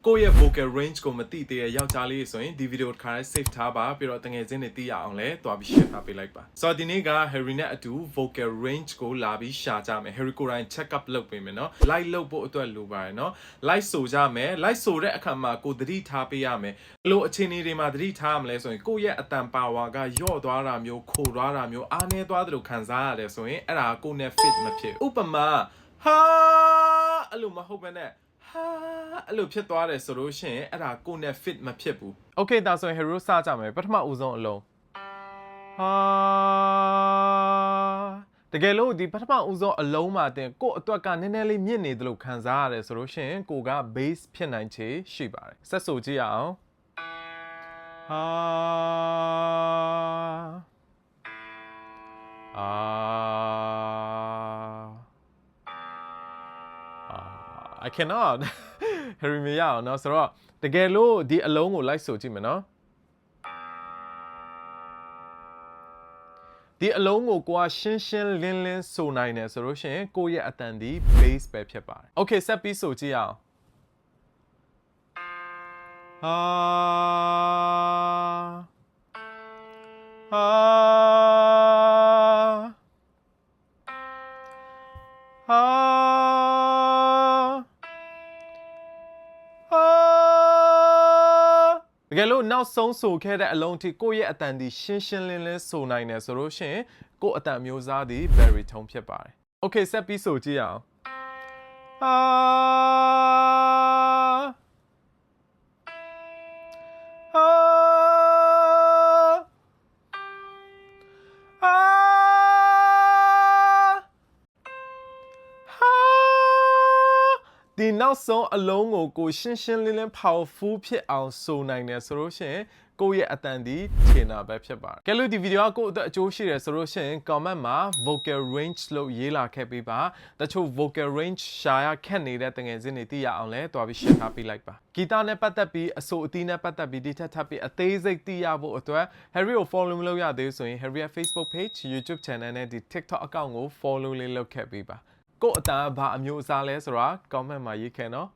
ကိုယ့်ရဲ့ vocal range ကိုမသိသေးတဲ့ယောက်ျားလေးဆိုရင်ဒီ video တစ်ခါလေး save ထားပါပြီးတော့တငယ်ချင်းတွေသိရအောင်လဲတွားပြီး share ထားပေးလိုက်ပါဆိုတော့ဒီနေ့က Harry နဲ့အတူ vocal range ကိုလာပြီးရှာကြမယ် Harry ကိုယ်တိုင် check up လုပ်ပေးမယ်နော် live လုပ်ဖို့အတွက်လိုပါတယ်နော် live ဆိုကြမယ် live ဆိုတဲ့အခါမှာကိုသတိထားပေးရမယ်ဘလို့အခြေအနေတွေမှာသတိထားရမလဲဆိုရင်ကိုယ့်ရဲ့အတန် power ကယော့သွားတာမျိုးခိုသွားတာမျိုးအားနည်းသွားတယ်လို့ခံစားရတယ်ဆိုရင်အဲ့ဒါကိုနဲ့ fit မဖြစ်ဥပမာဟာအဲ့လိုမဟုတ်ဘဲနဲ့ဟာအဲ့လိုဖြစ်သွားတယ်ဆိုလို့ရှိရင်အဲ့ဒါကိုနဲ့ fit မဖြစ်ဘူး Okay ဒါဆိုရင် hero စကြမယ်ပထမဦးဆုံးအလုံးဟာတကယ်လို့ဒီပထမဦးဆုံးအလုံးမှာတင်ကို့အတွက်ကနည်းနည်းလေးမြင့်နေတယ်လို့ခံစားရတယ်ဆိုလို့ရှိရင်ကိုက base ဖြစ်နိုင်ချေရှိပါတယ်ဆက်ဆိုကြည့်ရအောင်I cannot Harry မရအောင်เนาะဆိုတော့တကယ်လို့ဒီအလုံးကိုလိုက်ဆိုကြည့်မယ်เนาะဒီအလုံးကိုကိုကရှင်းရှင်းလင်းလင်းဆိုနိုင်တယ်ဆိုလို့ရှိရင်ကိုရဲ့အတန်ဒီ base ပဲဖြစ်ပါတယ် Okay ဆက်ပြီးဆိုကြည့်အောင်တကယ်လို့နောက်ဆုံးဆိုခဲ့တဲ့အလုံးထိကိုယ့်ရဲ့အတန်ဒီရှင်းရှင်းလင်းလင်းဆိုနိုင်တယ်ဆိုလို့ရှိရင်ကိုယ့်အတန်မျိုးစားဒီ baritone ဖြစ်ပါတယ် Okay ဆက်ပြီးဆိုကြည့်အောင်ဒီနောက်ဆုံးအလုံးကိုရှင်းရှင်းလင်းလင်း powerful ဖြစ်အောင်ဆိုနိုင်တယ်ဆိုလို့ရှိရင်ကိုယ့်ရဲ့အတန်ဒီထင်တာပဲဖြစ်ပါတယ်ကဲလို့ဒီဗီဒီယိုကကိုယ့်အတွက်အကျိုးရှိတယ်ဆိုလို့ရှိရင် comment မှာ vocal range လို့ရေးလာခဲ့ပေးပါတချို့ vocal range ရှာရခက်နေတဲ့တငယ်ချင်းတွေသိရအောင်လဲတွားပြီး share ထားပေးလိုက်ပါဂီတနဲ့ပတ်သက်ပြီးအဆိုအသီးနဲ့ပတ်သက်ပြီးဒီထပ်ပြီးအသေးစိတ်သိရဖို့အတွက် Harry ကို follow မလုပ်ရသေးဘူးဆိုရင် Harry ရဲ့ Facebook page YouTube channel နဲ့ဒီ TikTok account ကို follow လေးလုပ်ခဲ့ပေးပါကို့အတန်ဘာအမျိုးအစားလဲဆိုတာ comment မှာရေးခဲ့နော်